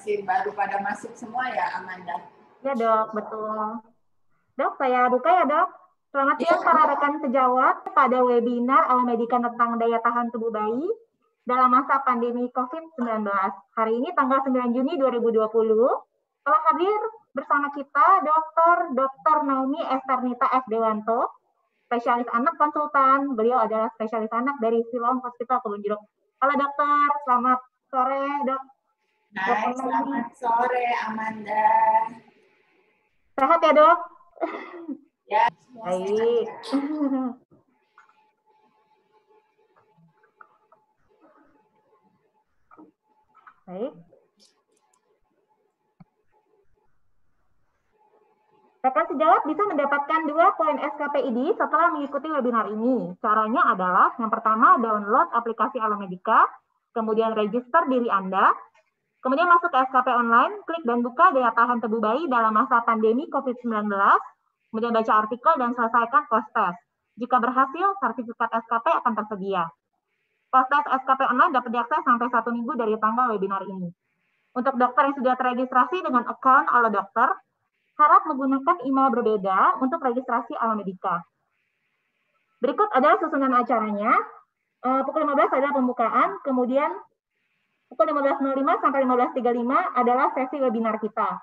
masih baru pada masuk semua ya, Amanda? Ya dok, betul. Dok, saya buka ya dok. Selamat siang para rekan sejawat pada webinar Alamedica tentang daya tahan tubuh bayi dalam masa pandemi COVID-19. Hari ini tanggal 9 Juni 2020 telah hadir bersama kita Dr. Naomi Esternita F. Dewanto, spesialis anak konsultan. Beliau adalah spesialis anak dari Siloam Hospital Kebonjeruk. Halo dokter, selamat sore dok. Hai, selamat sore Amanda. Sehat ya dok? Ya, baik. Baik. Rekan sejawat bisa mendapatkan 2 poin SKPID setelah mengikuti webinar ini. Caranya adalah yang pertama download aplikasi Alamedica, kemudian register diri Anda, kemudian masuk ke SKP online, klik dan buka daya tahan tubuh bayi dalam masa pandemi COVID-19, kemudian baca artikel dan selesaikan post test. Jika berhasil, sertifikat SKP akan tersedia. Post test SKP online dapat diakses sampai 1 minggu dari tanggal webinar ini. Untuk dokter yang sudah terregistrasi dengan account Ala Dokter, harap menggunakan email berbeda untuk registrasi Alamedica. Berikut adalah susunan acaranya. Pukul 15 adalah pembukaan, kemudian pukul 15.05 sampai 15.35 adalah sesi webinar kita.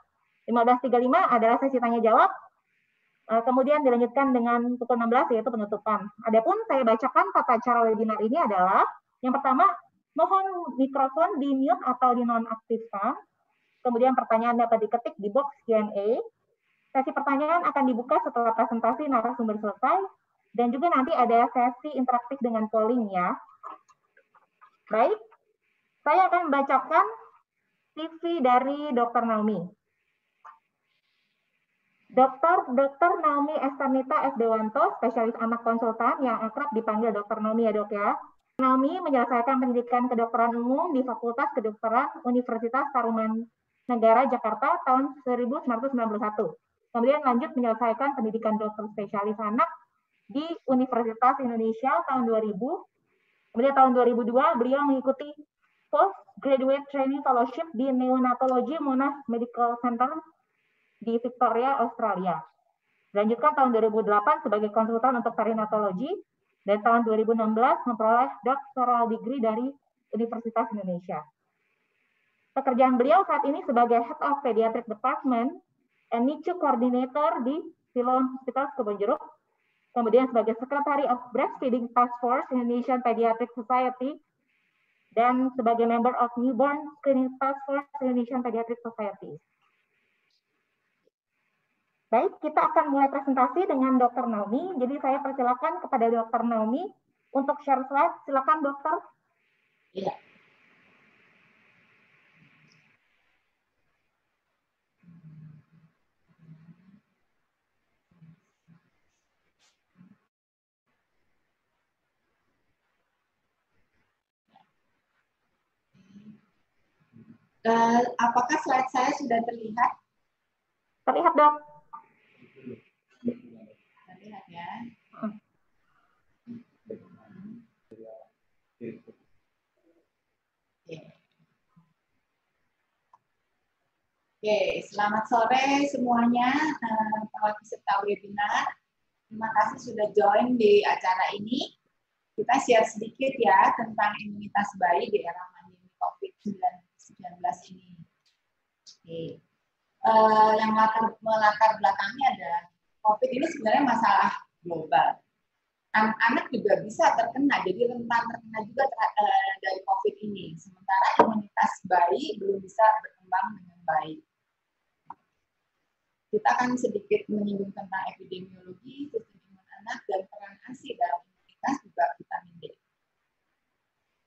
15.35 adalah sesi tanya jawab, kemudian dilanjutkan dengan pukul 16 yaitu penutupan. Adapun saya bacakan tata cara webinar ini adalah, yang pertama, mohon mikrofon di mute atau dinonaktifkan, kemudian pertanyaan dapat diketik di box Q&A. Sesi pertanyaan akan dibuka setelah presentasi narasumber selesai, dan juga nanti ada sesi interaktif dengan polling ya. Baik, saya akan membacakan CV dari Dr. Naomi. Dr. Naomi Esternita F. Dewanto, spesialis anak konsultan yang akrab dipanggil Dr. Naomi ya dok ya. Naomi menyelesaikan pendidikan kedokteran umum di Fakultas Kedokteran Universitas Tarumanegara Jakarta tahun 1991. Kemudian lanjut menyelesaikan pendidikan dokter spesialis anak di Universitas Indonesia tahun 2000. Kemudian tahun 2002 beliau mengikuti Postgraduate Training Fellowship di Neonatology Monash Medical Center di Victoria, Australia. Lanjutkan tahun 2008 sebagai konsultan untuk perinatologi, dan tahun 2016 memperoleh doctoral degree dari Universitas Indonesia. Pekerjaan beliau saat ini sebagai Head of Pediatric Department and NICU Coordinator di Siloam Hospital Kebonjeruk, kemudian sebagai Secretary of Breastfeeding Task Force Indonesian Pediatric Society, dan sebagai member of Newborn Screening Task Force Indonesian Pediatric Society. Baik, kita akan mulai presentasi dengan Dr. Naomi. Jadi saya persilakan kepada Dr. Naomi untuk share slide. Silakan dokter. Iya. Apakah slide saya sudah terlihat? Terlihat dok. Terlihat ya. Oke, selamat sore semuanya para peserta webinar. Terima kasih sudah join di acara ini. Kita share sedikit ya tentang imunitas bayi di era pandemi COVID-19 ini. Oke. Yang melatar belakangnya ada COVID ini sebenarnya masalah global. Anak-anak juga bisa terkena, jadi rentan terkena juga dari COVID ini. Sementara imunitas bayi belum bisa berkembang dengan baik. Kita akan sedikit menyinggung tentang epidemiologi, sistem imun anak, dan peran ASI dalam imunitas juga vitamin D.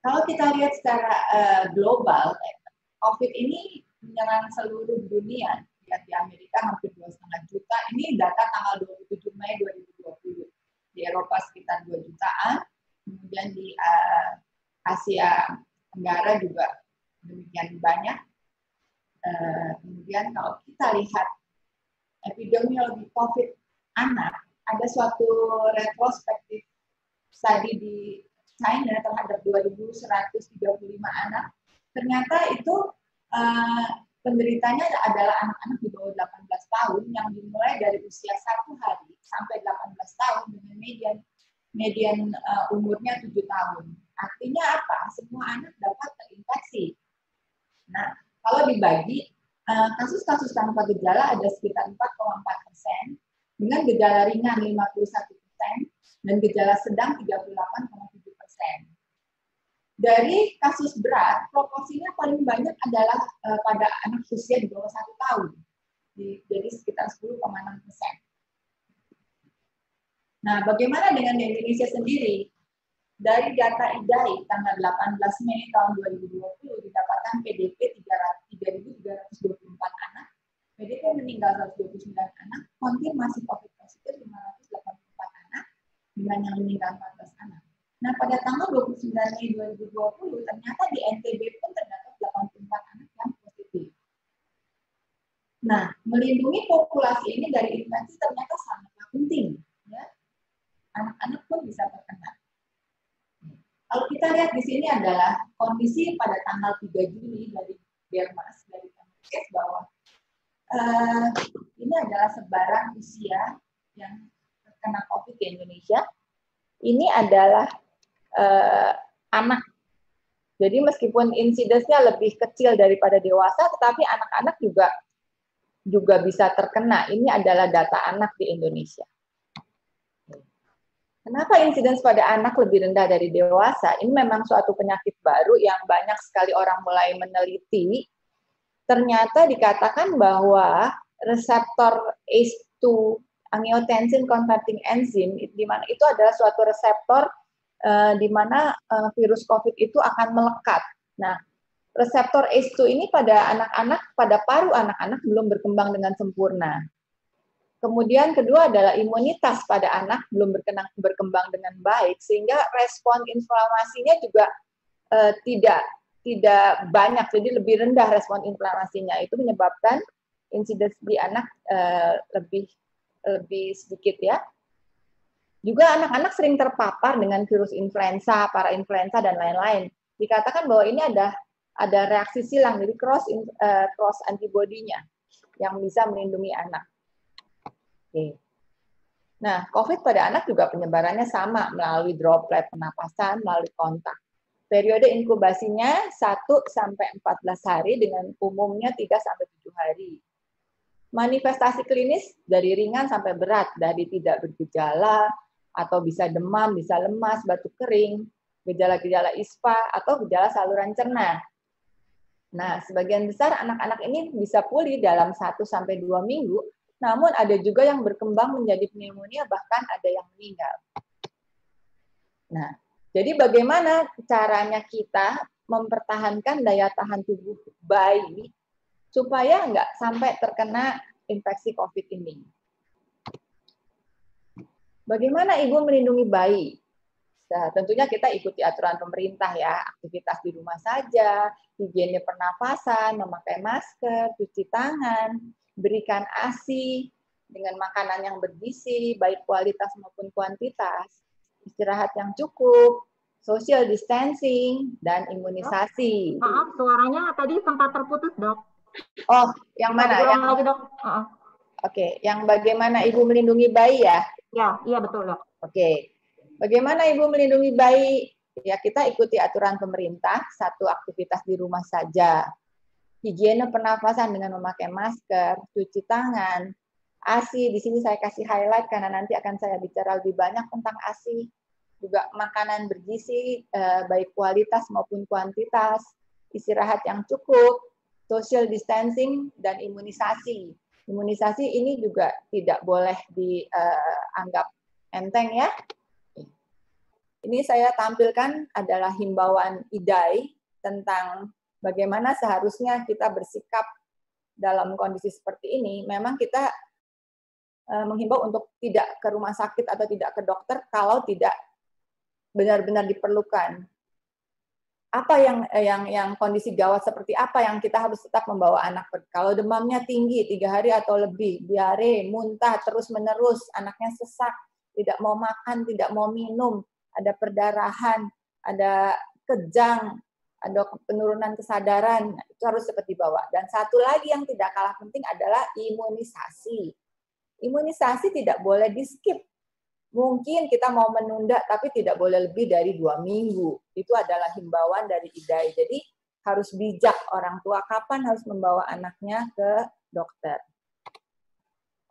Kalau kita lihat secara global, COVID ini menyerang seluruh dunia. Lihat di Amerika hampir 2,5 juta. Ini data tanggal 27 Mei 2020. Di Eropa sekitar 2 jutaan. Kemudian di Asia Tenggara juga demikian banyak. Kemudian kalau kita lihat epidemiologi COVID anak, ada suatu retrospektif study di China terhadap 2.135 anak. Ternyata itu penderitanya adalah anak-anak di bawah 18 tahun yang dimulai dari usia 1 hari sampai 18 tahun dengan median umurnya 7 tahun. Artinya apa? Semua anak dapat terinfeksi. Nah, kalau dibagi, kasus-kasus tanpa gejala ada sekitar 4,4%, dengan gejala ringan 51%, dan gejala sedang 38,7%. Dari kasus berat, proporsinya paling banyak adalah pada anak usia di bawah 1 tahun, jadi sekitar 10,6%. Nah, bagaimana dengan di Indonesia sendiri? Dari data IDAI tanggal 18 Mei tahun 2020 didapatkan PDP 3.324 anak, PDP meninggal 129 anak, konfirmasi COVID positif 584 anak, dengan yang meninggal 14 anak. Nah, pada tanggal 29 Mei 2020 ternyata di NTB pun terdapat 84 anak yang positif. Nah, melindungi populasi ini dari infeksi ternyata sangatlah penting. Ya. Anak-anak pun bisa terkena. Kalau kita lihat di sini adalah kondisi pada tanggal 3 Juli dari Dermas, dari Kemenkes, bahwa ini adalah sebaran usia yang terkena COVID di Indonesia. Ini adalah anak. Jadi meskipun insidensnya lebih kecil daripada dewasa, tetapi anak-anak juga bisa terkena. Ini adalah data anak di Indonesia. Kenapa insidens pada anak lebih rendah dari dewasa? Ini memang suatu penyakit baru yang banyak sekali orang mulai meneliti. Ternyata dikatakan bahwa reseptor ACE2 angiotensin converting enzyme, di mana itu adalah suatu reseptor di mana virus COVID itu akan melekat. Nah, reseptor ACE2 ini pada anak-anak, pada paru anak-anak belum berkembang dengan sempurna. Kemudian kedua adalah imunitas pada anak belum berkembang dengan baik, sehingga respon inflamasinya juga tidak banyak, jadi lebih rendah respon inflamasinya. Itu menyebabkan insidens di anak lebih sedikit ya. Juga anak-anak sering terpapar dengan virus influenza, parainfluenza dan lain-lain. Dikatakan bahwa ini ada reaksi silang, jadi cross antibody-nya yang bisa melindungi anak. Oke. Nah, COVID pada anak juga penyebarannya sama melalui droplet pernapasan, melalui kontak. Periode inkubasinya 1-14 hari dengan umumnya 3-7 hari. Manifestasi klinis dari ringan sampai berat, dari tidak bergejala, atau bisa demam, bisa lemas, batuk kering, gejala-gejala ISPA, atau gejala saluran cerna. Nah, sebagian besar anak-anak ini bisa pulih dalam 1-2 minggu, namun ada juga yang berkembang menjadi pneumonia, bahkan ada yang meninggal. Nah, jadi bagaimana caranya kita mempertahankan daya tahan tubuh bayi supaya nggak sampai terkena infeksi COVID ini? Bagaimana ibu melindungi bayi? Nah, tentunya kita ikuti aturan pemerintah ya, aktivitas di rumah saja, higiene pernafasan, memakai masker, cuci tangan, berikan ASI dengan makanan yang bergizi, baik kualitas maupun kuantitas, istirahat yang cukup, social distancing, dan imunisasi. Maaf, suaranya tadi sempat terputus, Dok. Oh, yang mana? Yang lagi, Dok. Oke, yang bagaimana ibu melindungi bayi ya? Ya, iya betul, Dok. Oke. Bagaimana ibu melindungi bayi? Ya, kita ikuti aturan pemerintah, 1 aktivitas di rumah saja. Higiene pernafasan dengan memakai masker, cuci tangan, ASI, di sini saya kasih highlight karena nanti akan saya bicara lebih banyak tentang ASI, juga makanan bergizi, baik kualitas maupun kuantitas, istirahat yang cukup, social distancing, dan imunisasi. Imunisasi ini juga tidak boleh dianggap enteng ya. Ini saya tampilkan adalah himbauan IDAI tentang bagaimana seharusnya kita bersikap dalam kondisi seperti ini. Memang kita menghimbau untuk tidak ke rumah sakit atau tidak ke dokter kalau tidak benar-benar diperlukan. Apa yang kondisi gawat seperti apa yang kita harus tetap membawa anak? Kalau demamnya tinggi 3 hari atau lebih, diare, muntah terus-menerus, anaknya sesak, tidak mau makan, tidak mau minum, ada perdarahan, ada kejang, ada penurunan kesadaran, itu harus cepat dibawa. Dan satu lagi yang tidak kalah penting adalah imunisasi. Imunisasi tidak boleh di-skip. Mungkin kita mau menunda, tapi tidak boleh lebih dari 2 minggu. Itu adalah himbauan dari IDAI. Jadi harus bijak orang tua kapan harus membawa anaknya ke dokter.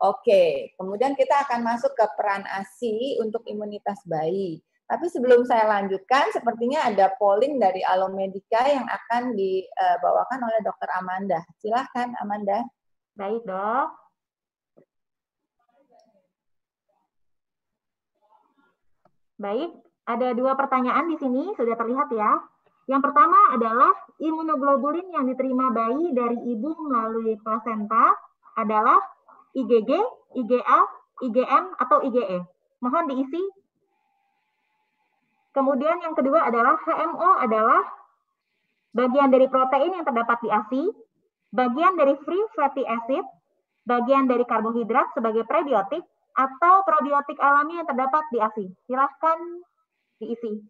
Oke, kemudian kita akan masuk ke peran ASI untuk imunitas bayi. Tapi sebelum saya lanjutkan, sepertinya ada polling dari Alomedica yang akan dibawakan oleh Dr. Amanda. Silahkan, Amanda. Baik, Dok. Baik, ada 2 pertanyaan di sini, sudah terlihat ya. Yang pertama adalah imunoglobulin yang diterima bayi dari ibu melalui plasenta adalah IgG, IgA, IgM, atau IgE. Mohon diisi. Kemudian yang kedua adalah HMO adalah bagian dari protein yang terdapat di ASI, bagian dari free fatty acid, bagian dari karbohidrat sebagai prebiotik, atau probiotik alami yang terdapat di ASI. Silahkan diisi.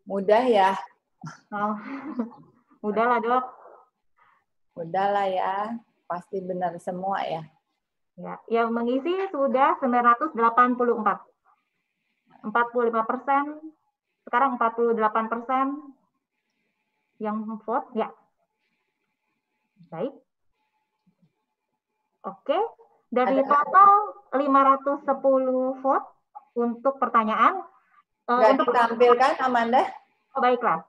Mudah ya? Oh. Mudah lah, Dok. Mudah lah ya. Pasti benar semua ya. Ya, yang mengisi sudah 984. 45%, sekarang 48% yang vote, ya. Baik. Oke, dari total 510 vote untuk pertanyaan. Nggak ditampilkan, Amanda? Oh, baiklah.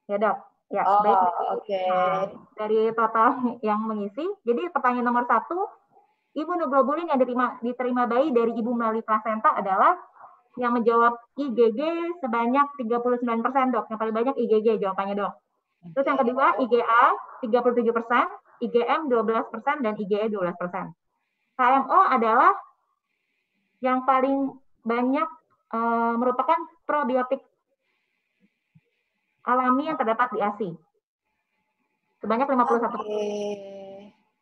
Ya, Dok. Ya, oh, baik. Oke. Nah, dari total yang mengisi, jadi pertanyaan nomor 1, imunoglobulin yang diterima bayi dari ibu melalui plasenta adalah yang menjawab IgG sebanyak 39%, Dok. Yang paling banyak IgG jawabannya, Dok. Terus yang kedua, IgA 37%, IgM 12%, dan IgE 12%. HMO adalah yang paling banyak merupakan probiotik alami yang terdapat di ASI. Sebanyak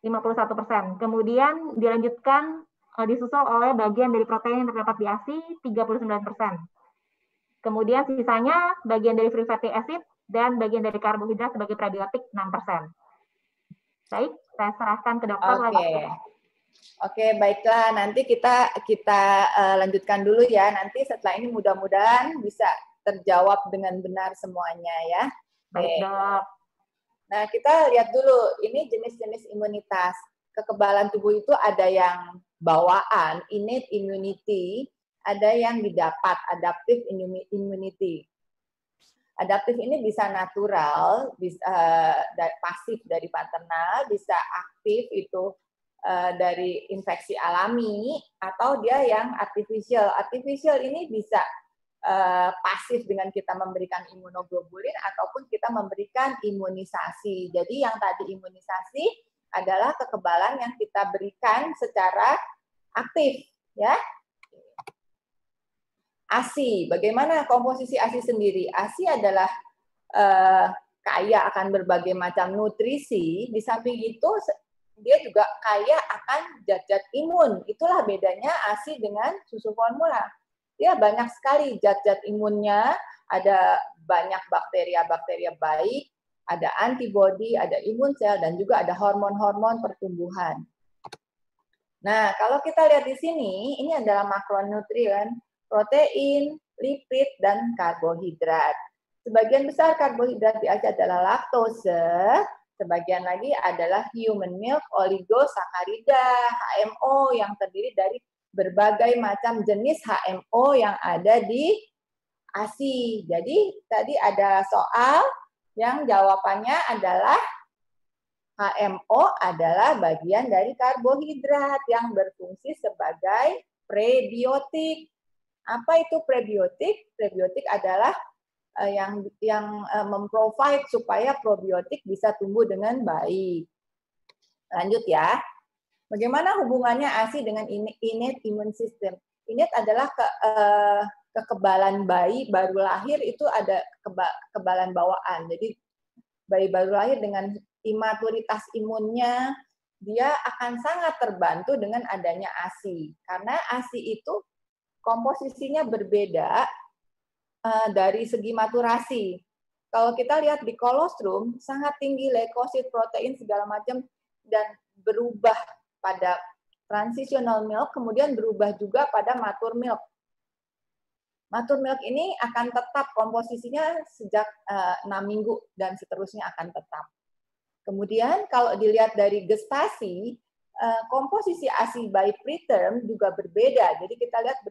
51%. Kemudian dilanjutkan disusul oleh bagian dari protein yang terdapat di ASI 39%. Kemudian sisanya bagian dari free fatty acid dan bagian dari karbohidrat sebagai prebiotik 6%. Baik, saya serahkan ke dokter lagi. Oke, baiklah. Nanti kita lanjutkan dulu ya. Nanti setelah ini mudah-mudahan bisa terjawab dengan benar semuanya ya. Baik, Dok. Nah, kita lihat dulu. Ini jenis-jenis imunitas. Kekebalan tubuh itu ada yang bawaan, innate immunity, ada yang didapat, adaptive immunity. Adaptif ini bisa natural, bisa pasif dari paternal, bisa aktif itu dari infeksi alami, atau dia yang artificial. Artificial ini bisa pasif dengan kita memberikan imunoglobulin ataupun kita memberikan imunisasi. Jadi yang tadi imunisasi adalah kekebalan yang kita berikan secara aktif, ya. ASI, bagaimana komposisi ASI sendiri? ASI adalah kaya akan berbagai macam nutrisi, di samping itu dia juga kaya akan zat-zat imun. Itulah bedanya ASI dengan susu formula. Dia banyak sekali zat-zat imunnya, ada banyak bakteria-bakteria baik, ada antibodi, ada imun sel, dan juga ada hormon-hormon pertumbuhan. Nah, kalau kita lihat di sini, ini adalah makronutrien, protein, lipid, dan karbohidrat. Sebagian besar karbohidrat di ASI adalah laktose, sebagian lagi adalah human milk, oligosakarida, HMO yang terdiri dari berbagai macam jenis HMO yang ada di ASI. Jadi tadi ada soal yang jawabannya adalah HMO adalah bagian dari karbohidrat yang berfungsi sebagai prebiotik. Apa itu prebiotik? Prebiotik adalah yang memprovide supaya probiotik bisa tumbuh dengan baik. Lanjut ya. Bagaimana hubungannya ASI dengan innate immune system? Innate adalah kekebalan bayi baru lahir, itu ada kekebalan bawaan. Jadi bayi baru lahir dengan imaturitas imunnya dia akan sangat terbantu dengan adanya ASI. Karena ASI itu komposisinya berbeda dari segi maturasi. Kalau kita lihat di kolostrum, sangat tinggi leukosit, protein, segala macam, dan berubah pada transitional milk, kemudian berubah juga pada mature milk. Mature milk ini akan tetap komposisinya sejak 6 minggu dan seterusnya akan tetap. Kemudian kalau dilihat dari gestasi, komposisi ASI by preterm juga berbeda. Jadi kita lihat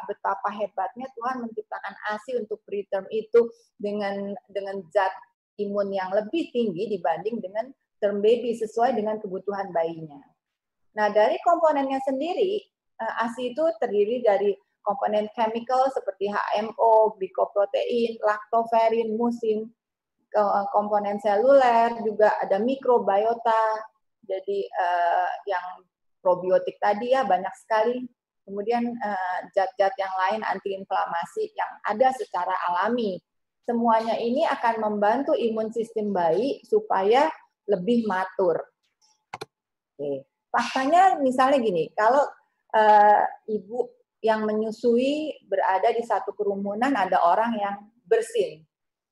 betapa hebatnya Tuhan menciptakan ASI untuk preterm itu dengan zat imun yang lebih tinggi dibanding dengan term baby sesuai dengan kebutuhan bayinya. Nah, dari komponennya sendiri, ASI itu terdiri dari komponen chemical seperti HMO, glikoprotein, lactoferrin, mucin, komponen seluler, juga ada mikrobiota, jadi yang probiotik tadi ya banyak sekali. Kemudian zat-zat yang lain antiinflamasi yang ada secara alami. Semuanya ini akan membantu imun sistem bayi supaya lebih matur. Oke. Faktanya misalnya gini, kalau ibu yang menyusui berada di satu kerumunan, ada orang yang bersin,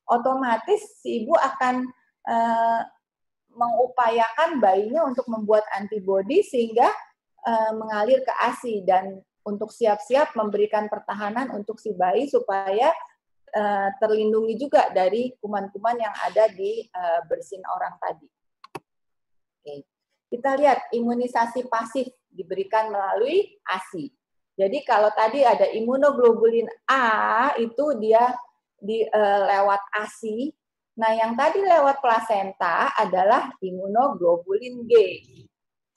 otomatis si ibu akan mengupayakan bayinya untuk membuat antibodi sehingga mengalir ke ASI dan untuk siap-siap memberikan pertahanan untuk si bayi supaya terlindungi juga dari kuman-kuman yang ada di bersin orang tadi. Oke. Kita lihat imunisasi pasif diberikan melalui ASI. Jadi kalau tadi ada imunoglobulin A itu dia lewat ASI. Nah, yang tadi lewat plasenta adalah imunoglobulin G.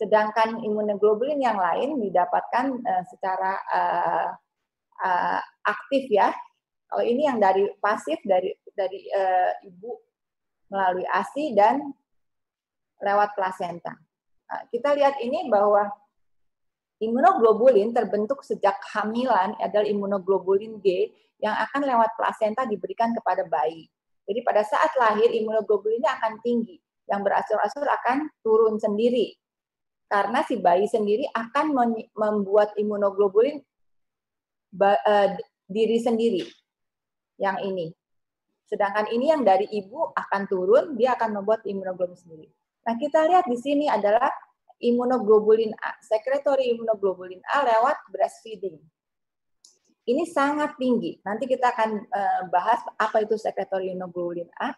Sedangkan imunoglobulin yang lain didapatkan secara aktif ya. Kalau ini yang dari pasif dari ibu melalui ASI dan lewat plasenta. Nah, kita lihat ini bahwa imunoglobulin terbentuk sejak kehamilan adalah imunoglobulin G yang akan lewat plasenta diberikan kepada bayi. Jadi pada saat lahir imunoglobulinnya akan tinggi, yang berangsur-angsur akan turun sendiri. Karena si bayi sendiri akan membuat imunoglobulin diri sendiri. Yang ini. Sedangkan ini yang dari ibu akan turun, dia akan membuat imunoglobulin sendiri. Nah, kita lihat di sini adalah imunoglobulin A, sekretory imunoglobulin A lewat breastfeeding. Ini sangat tinggi. Nanti kita akan bahas apa itu sekretory imunoglobulin A.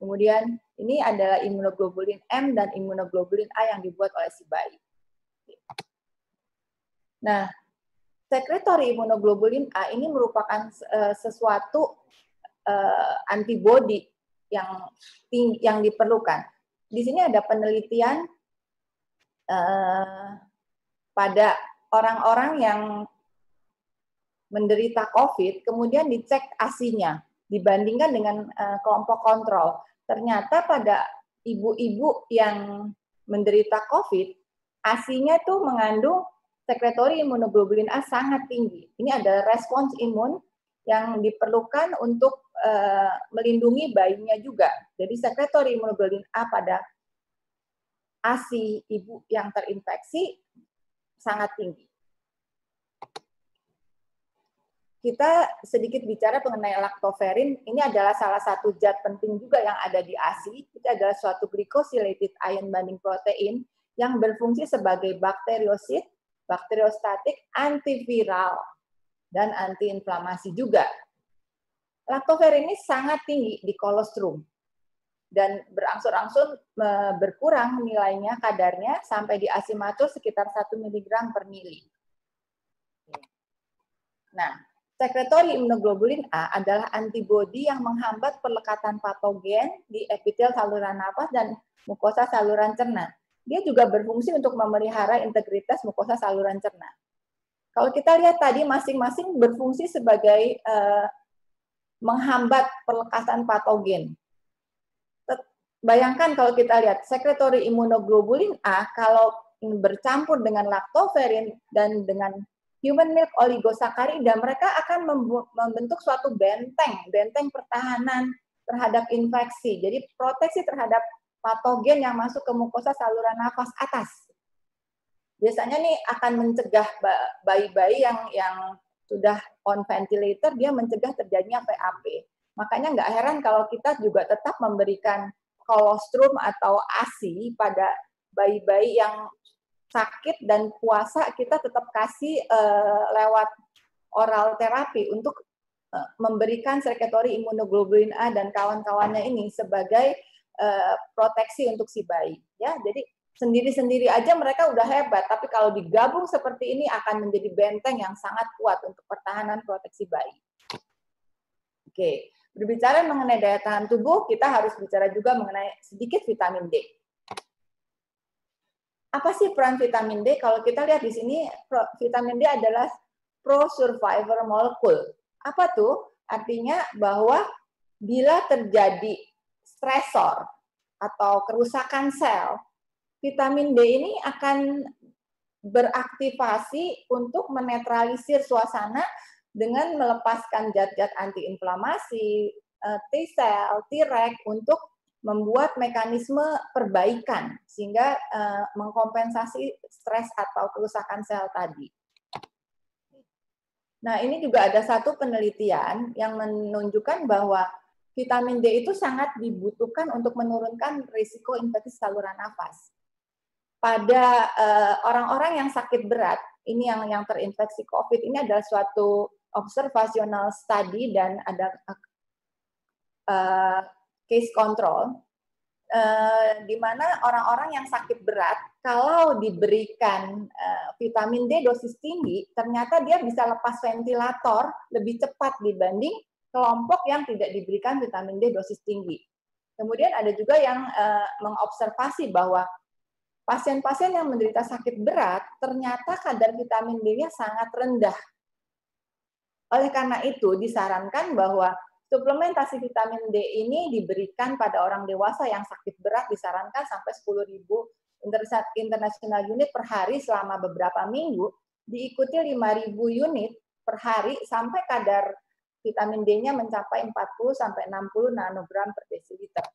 Kemudian ini adalah imunoglobulin M dan imunoglobulin A yang dibuat oleh si bayi. Nah, sekretory imunoglobulin A ini merupakan sesuatu antibodi yang diperlukan. Di sini ada penelitian pada orang-orang yang menderita COVID, kemudian dicek ASI-nya, dibandingkan dengan kelompok kontrol. Ternyata pada ibu-ibu yang menderita COVID, ASI-nya itu mengandung sekretory imunoglobulin A sangat tinggi. Ini adalah respons imun yang diperlukan untuk melindungi bayinya juga. Jadi sekretory imunoglobulin A pada ASI ibu yang terinfeksi sangat tinggi. Kita sedikit bicara mengenai lactoferrin. Ini adalah salah satu zat penting juga yang ada di ASI. Itu adalah suatu glycosylated ion binding protein yang berfungsi sebagai bakteriosid, bakteriostatik, antiviral, dan antiinflamasi juga. Lactoferrin ini sangat tinggi di kolostrum dan berangsur-angsur berkurang nilainya, kadarnya, sampai di ASI matur sekitar 1 mg per mili. Nah, sekretory imunoglobulin A adalah antibodi yang menghambat pelekatan patogen di epitel saluran nafas dan mukosa saluran cerna. Dia juga berfungsi untuk memelihara integritas mukosa saluran cerna. Kalau kita lihat tadi, masing-masing berfungsi sebagai menghambat pelekatan patogen. Bayangkan kalau kita lihat sekretory imunoglobulin A, kalau bercampur dengan lactoferrin dan dengan human milk oligosakarida, mereka akan membentuk suatu benteng pertahanan terhadap infeksi. Jadi proteksi terhadap patogen yang masuk ke mukosa saluran nafas atas. Biasanya nih akan mencegah bayi-bayi yang sudah on ventilator, dia mencegah terjadinya PAP. Makanya nggak heran kalau kita juga tetap memberikan kolostrum atau ASI pada bayi-bayi yang sakit dan puasa, kita tetap kasih lewat oral terapi untuk memberikan sekretori imunoglobulin A dan kawan-kawannya ini sebagai proteksi untuk si bayi. Ya, jadi sendiri-sendiri aja mereka udah hebat, tapi kalau digabung seperti ini akan menjadi benteng yang sangat kuat untuk pertahanan proteksi bayi. Oke, berbicara mengenai daya tahan tubuh, kita harus bicara juga mengenai sedikit vitamin D. Apa sih peran vitamin D? Kalau kita lihat di sini, vitamin D adalah pro-survivor molecule. Apa tuh? Artinya bahwa bila terjadi stresor atau kerusakan sel, vitamin D ini akan beraktivasi untuk menetralisir suasana dengan melepaskan zat-zat antiinflamasi, T-sel, T-reg untuk membuat mekanisme perbaikan sehingga mengkompensasi stres atau kerusakan sel tadi. Nah, ini juga ada satu penelitian yang menunjukkan bahwa vitamin D itu sangat dibutuhkan untuk menurunkan risiko infeksi saluran nafas. Pada orang-orang yang sakit berat, ini yang terinfeksi COVID, ini adalah suatu observational study dan ada case control, di mana orang-orang yang sakit berat, kalau diberikan vitamin D dosis tinggi, ternyata dia bisa lepas ventilator lebih cepat dibanding kelompok yang tidak diberikan vitamin D dosis tinggi. Kemudian ada juga yang mengobservasi bahwa pasien-pasien yang menderita sakit berat, ternyata kadar vitamin D-nya sangat rendah. Oleh karena itu, disarankan bahwa suplementasi vitamin D ini diberikan pada orang dewasa yang sakit berat, disarankan sampai 10.000 international unit per hari selama beberapa minggu, diikuti 5.000 unit per hari sampai kadar vitamin D-nya mencapai 40-60 nanogram per desiliter.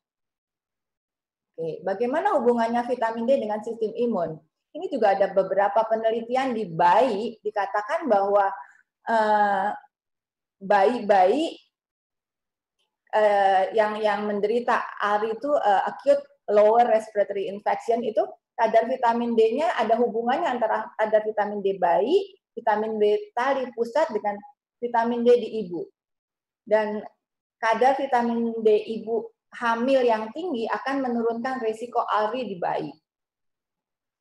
Oke, bagaimana hubungannya vitamin D dengan sistem imun? Ini juga ada beberapa penelitian di bayi, dikatakan bahwa bayi-bayi yang menderita ARI itu acute lower respiratory infection itu kadar vitamin D-nya ada hubungannya antara kadar vitamin D bayi, vitamin beta di pusat dengan vitamin D di ibu. Dan kadar vitamin D ibu hamil yang tinggi akan menurunkan risiko ARI di bayi.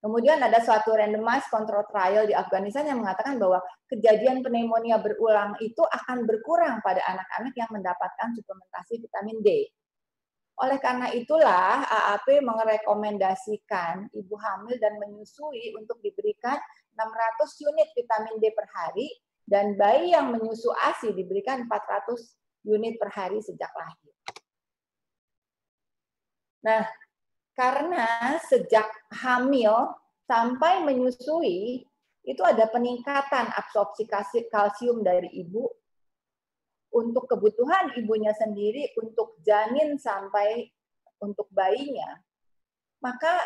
Kemudian ada suatu randomized control trial di Afghanistan yang mengatakan bahwa kejadian pneumonia berulang itu akan berkurang pada anak-anak yang mendapatkan suplementasi vitamin D. Oleh karena itulah AAP merekomendasikan ibu hamil dan menyusui untuk diberikan 600 unit vitamin D per hari dan bayi yang menyusu ASI diberikan 400 unit per hari sejak lahir. Nah, karena sejak hamil sampai menyusui, itu ada peningkatan absorpsi kalsium dari ibu untuk kebutuhan ibunya sendiri, untuk janin sampai untuk bayinya. Maka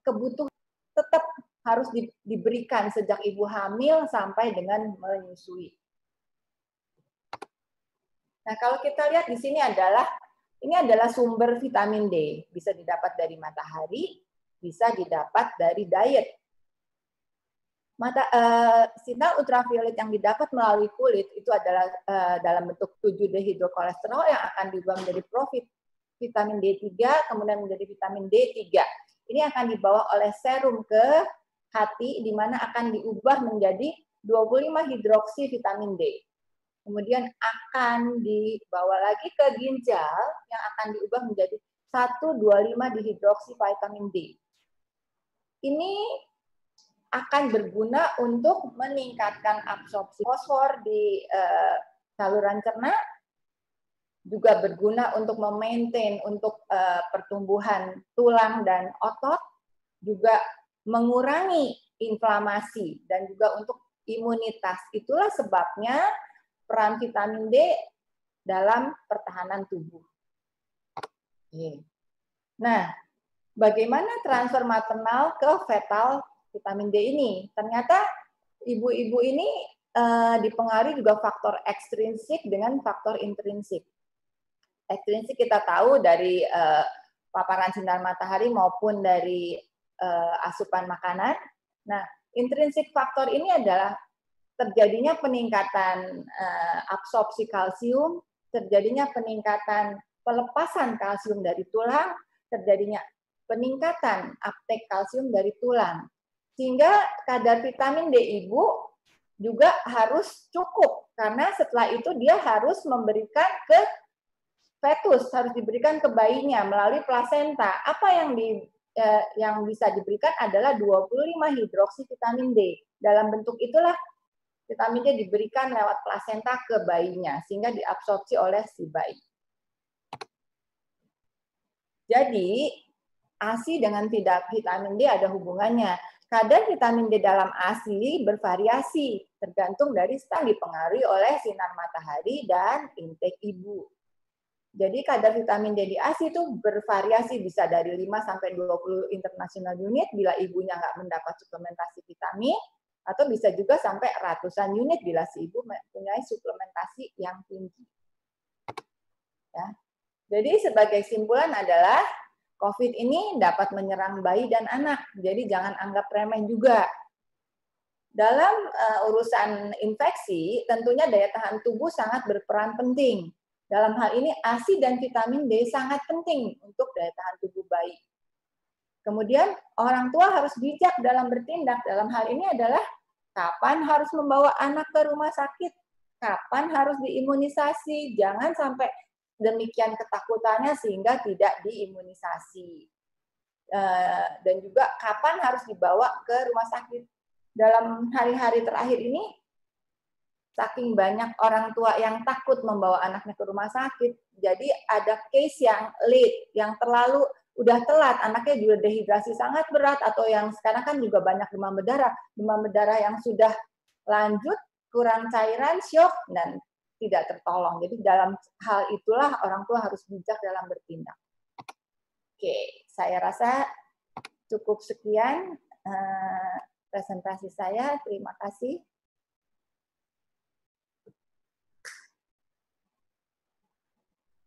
kebutuhan tetap harus diberikan sejak ibu hamil sampai dengan menyusui. Nah, kalau kita lihat di sini ini adalah sumber vitamin D. Bisa didapat dari matahari, bisa didapat dari diet. Sinar ultraviolet yang didapat melalui kulit itu adalah dalam bentuk 7-dehidrokolesterol yang akan diubah menjadi vitamin D3, kemudian menjadi vitamin D3. Ini akan dibawa oleh serum ke hati, di mana akan diubah menjadi 25 hidroksi vitamin D. Kemudian akan dibawa lagi ke ginjal yang akan diubah menjadi 1,25 dihidroksi vitamin D. Ini akan berguna untuk meningkatkan absorpsi fosfor di saluran cerna, juga berguna untuk memaintain untuk pertumbuhan tulang dan otot, juga mengurangi inflamasi dan juga untuk imunitas. Itulah sebabnya peran vitamin D dalam pertahanan tubuh. Nah, bagaimana transfer maternal ke fetal vitamin D ini? Ternyata ibu-ibu ini dipengaruhi juga faktor ekstrinsik dengan faktor intrinsik. Ekstrinsik kita tahu dari paparan sinar matahari maupun dari asupan makanan. Nah, intrinsik faktor ini adalah terjadinya peningkatan absorpsi kalsium, terjadinya peningkatan pelepasan kalsium dari tulang, terjadinya peningkatan uptake kalsium dari tulang. Sehingga kadar vitamin D ibu juga harus cukup, karena setelah itu dia harus memberikan ke fetus, harus diberikan ke bayinya melalui plasenta. Apa yang bisa diberikan adalah 25 hidroksi vitamin D. Dalam bentuk itulah vitamin D diberikan lewat plasenta ke bayinya, sehingga diabsorpsi oleh si bayi. Jadi, ASI dengan vitamin D ada hubungannya. Kadar vitamin D dalam ASI bervariasi, tergantung dari dipengaruhi oleh sinar matahari dan intake ibu. Jadi kadar vitamin D di ASI itu bervariasi, bisa dari 5-20 international unit bila ibunya nggak mendapat suplementasi vitamin, atau bisa juga sampai ratusan unit bila si ibu mempunyai suplementasi yang tinggi. Ya. Jadi sebagai kesimpulan adalah COVID ini dapat menyerang bayi dan anak, jadi jangan anggap remeh juga. Dalam urusan infeksi, tentunya daya tahan tubuh sangat berperan penting. Dalam hal ini, ASI dan vitamin D sangat penting untuk daya tahan tubuh bayi. Kemudian, orang tua harus bijak dalam bertindak. Dalam hal ini adalah kapan harus membawa anak ke rumah sakit, kapan harus diimunisasi, jangan sampai demikian ketakutannya sehingga tidak diimunisasi. Dan juga kapan harus dibawa ke rumah sakit. Dalam hari-hari terakhir ini, saking banyak orang tua yang takut membawa anaknya ke rumah sakit, jadi ada case yang late, yang terlalu udah telat, anaknya juga dehidrasi sangat berat, atau yang sekarang kan juga banyak demam berdarah yang sudah lanjut, kurang cairan, syok, dan tidak tertolong. Jadi dalam hal itulah orang tua harus bijak dalam bertindak. Oke, saya rasa cukup sekian presentasi saya. Terima kasih.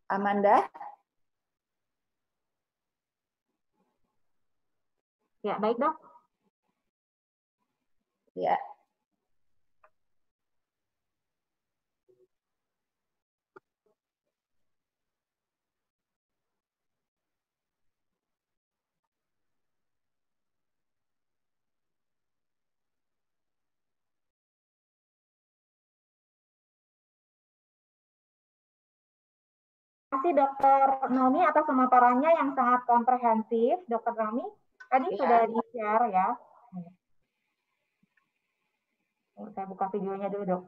Amanda? Ya, baik dok. Ya. Terima kasih Dokter Nomi atas pemaparannya yang sangat komprehensif, Dokter Nomi. Tadi sudah di-share ya. Saya buka videonya dulu, Dok.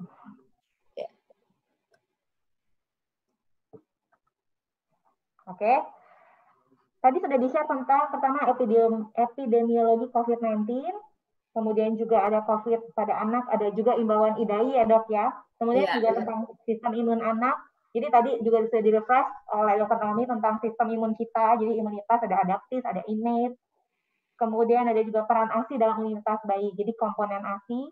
Oke. Tadi sudah di-share tentang pertama epidemiologi COVID-19, kemudian juga ada COVID pada anak, ada juga imbauan IDAI ya dok ya. Kemudian juga tentang sistem imun anak. Jadi tadi juga bisa di-refresh oleh Dr. Naomi tentang sistem imun kita. Jadi imunitas ada adaptif, ada innate. Kemudian ada juga peran ASI dalam imunitas bayi. Jadi komponen ASI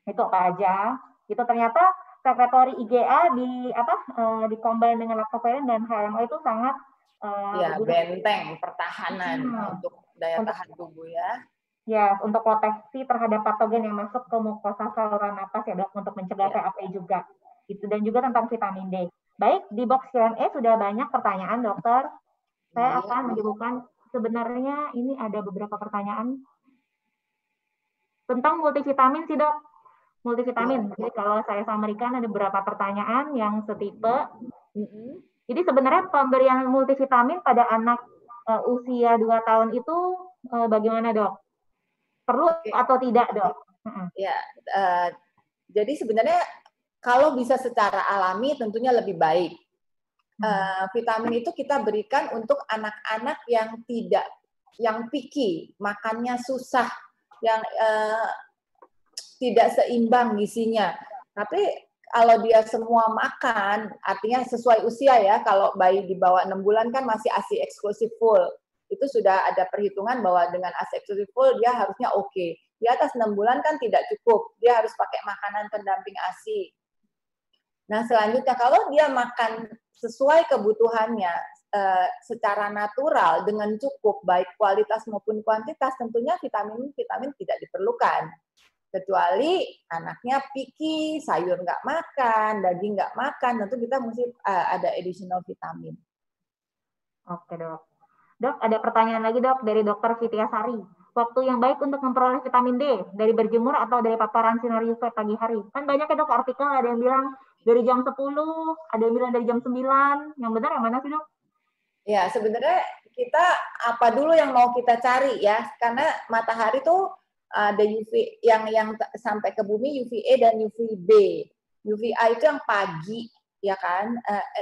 itu apa aja? Itu ternyata sekretori IgA di combine dengan lactoferrin dan HMO itu sangat benteng pertahanan untuk daya tahan tubuh ya. Ya, untuk proteksi terhadap patogen yang masuk ke mukosa saluran napas ya dok, untuk mencegah PAP juga. Itu dan juga tentang vitamin D. Baik, di box Q&A sudah banyak pertanyaan dokter. Saya akan menyebutkan sebenarnya ini ada beberapa pertanyaan tentang multivitamin sih dok. Multivitamin. Jadi kalau saya sampaikan ada beberapa pertanyaan yang setipe. Jadi sebenarnya pemberian multivitamin pada anak usia 2 tahun itu bagaimana dok? Perlu atau tidak dok? Ya, jadi sebenarnya kalau bisa secara alami tentunya lebih baik. Vitamin itu kita berikan untuk anak-anak yang picky, makannya susah, yang tidak seimbang gizinya. Tapi kalau dia semua makan, artinya sesuai usia ya, kalau bayi di bawah 6 bulan kan masih ASI eksklusif full. Itu sudah ada perhitungan bahwa dengan ASI eksklusif full dia harusnya oke. Di atas 6 bulan kan tidak cukup, dia harus pakai makanan pendamping ASI. Nah, selanjutnya kalau dia makan sesuai kebutuhannya secara natural dengan cukup, baik kualitas maupun kuantitas, tentunya vitamin tidak diperlukan. Kecuali anaknya picky, sayur nggak makan, daging nggak makan, tentu kita mesti ada additional vitamin. Oke dok. Dok, ada pertanyaan lagi dok dari dokter Fitiasari. Waktu yang baik untuk memperoleh vitamin D dari berjemur atau dari paparan sinar UV pagi hari? Kan banyak ya dok artikel, ada yang bilang dari jam 10, ada yang bilang dari jam 9. Yang benar yang mana sih dok? Ya, sebenarnya kita apa dulu yang mau kita cari ya, karena matahari tuh ada UV yang sampai ke bumi, UVA dan UVB. UVA itu yang pagi, ya kan?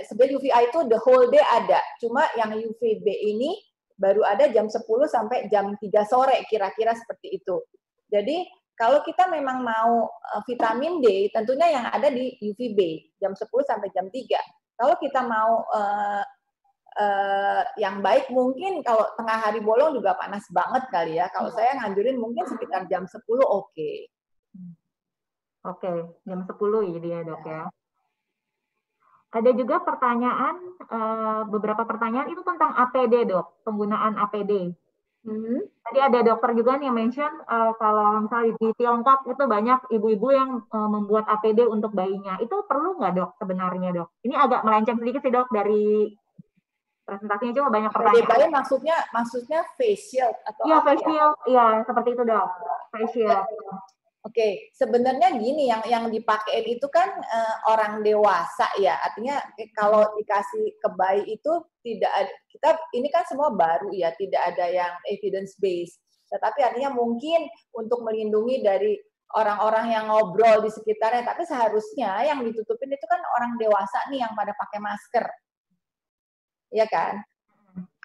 Sebenarnya UVA itu the whole day ada, cuma yang UVB ini baru ada jam 10 sampai jam 3 sore, kira-kira seperti itu. Jadi kalau kita memang mau vitamin D, tentunya yang ada di UVB, jam 10 sampai jam 3. Kalau kita mau yang baik mungkin kalau tengah hari bolong juga panas banget kali ya. Kalau saya nganjurin mungkin sekitar jam 10 oke. Oke, jam 10 ya dia dok ya. Ada juga pertanyaan, beberapa pertanyaan itu tentang APD dok, penggunaan APD. Tadi ada dokter juga nih yang mention kalau misalnya di Tiongkok itu banyak ibu-ibu yang membuat APD untuk bayinya. Itu perlu nggak dok sebenarnya dok? Ini agak melenceng sedikit sih dok dari presentasinya, cuma banyak pertanyaan. APD maksudnya face shield atau iya, apa face shield, ya? Iya seperti itu dok, face shield. Oke, sebenarnya gini, yang dipakai itu kan orang dewasa ya, artinya kalau dikasih ke bayi itu tidak ada, kita ini kan semua baru ya, tidak ada yang evidence based. Tetapi artinya mungkin untuk melindungi dari orang-orang yang ngobrol di sekitarnya, tapi seharusnya yang ditutupin itu kan orang dewasa nih yang pada pakai masker, ya kan?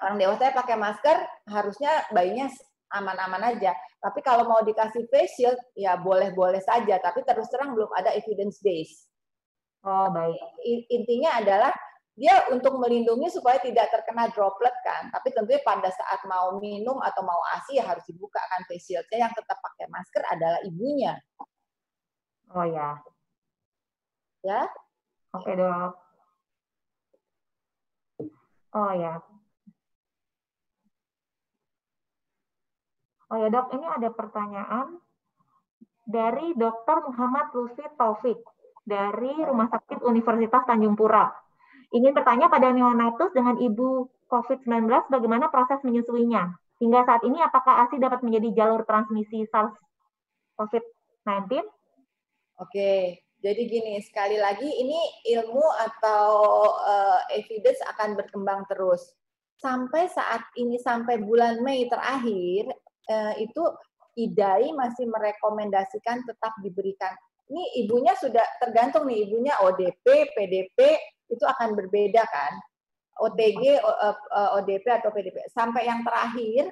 Orang dewasa pakai masker, harusnya bayinya aman-aman aja. Tapi kalau mau dikasih face shield, ya boleh-boleh saja. Tapi terus terang belum ada evidence base. Oh, baik. Intinya adalah dia untuk melindungi supaya tidak terkena droplet kan. Tapi tentunya pada saat mau minum atau mau ASI ya harus dibuka kan face shieldnya. Yang tetap pakai masker adalah ibunya. Oh ya. Ya. Oke dok. Oh ya. Oh ya dok, ini ada pertanyaan dari Dr. Muhammad Lutfi Taufik dari Rumah Sakit Universitas Tanjung Pura. Ingin bertanya pada neonatus dengan ibu COVID-19 bagaimana proses menyusuinya? Hingga saat ini apakah ASI dapat menjadi jalur transmisi SARS COVID-19? Oke, jadi gini, sekali lagi ini ilmu atau evidence akan berkembang terus. Sampai saat ini, sampai bulan Mei terakhir, itu IDAI masih merekomendasikan tetap diberikan. Ini ibunya sudah tergantung nih, ibunya ODP, PDP, itu akan berbeda kan. OTG, ODP atau PDP. Sampai yang terakhir,